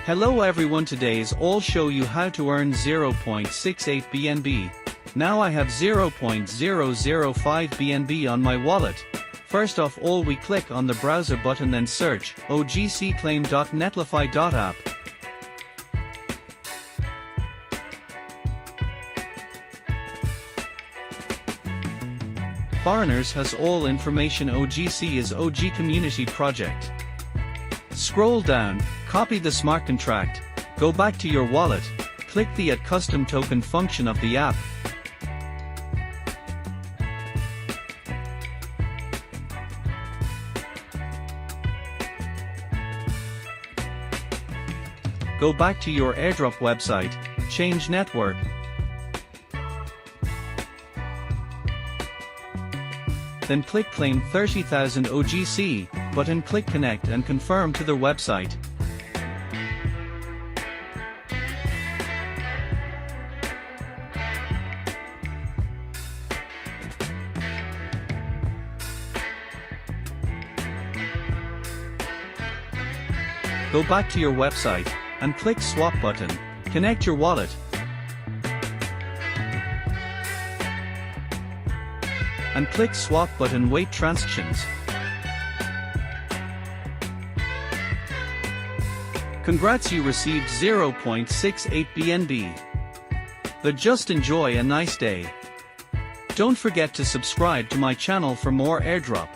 Hello everyone, today's all show you how to earn 0.68 BNB. Now I have 0.005 BNB on my wallet. First of all, we click on the browser button, then search ogcclaim.netlify.app. Foreigners has all information. OGC is OG community project. Scroll down, copy the smart contract, go back to your wallet, click the Add Custom Token function of the app. Go back to your Airdrop website, change network. Then click Claim 30,000 OGC button, click Connect and confirm to the website. Go back to your website and click Swap button, connect your wallet. And click Swap button, wait transactions. Congrats, you received 0.68 BNB. But just enjoy a nice day. Don't forget to subscribe to my channel for more airdrop.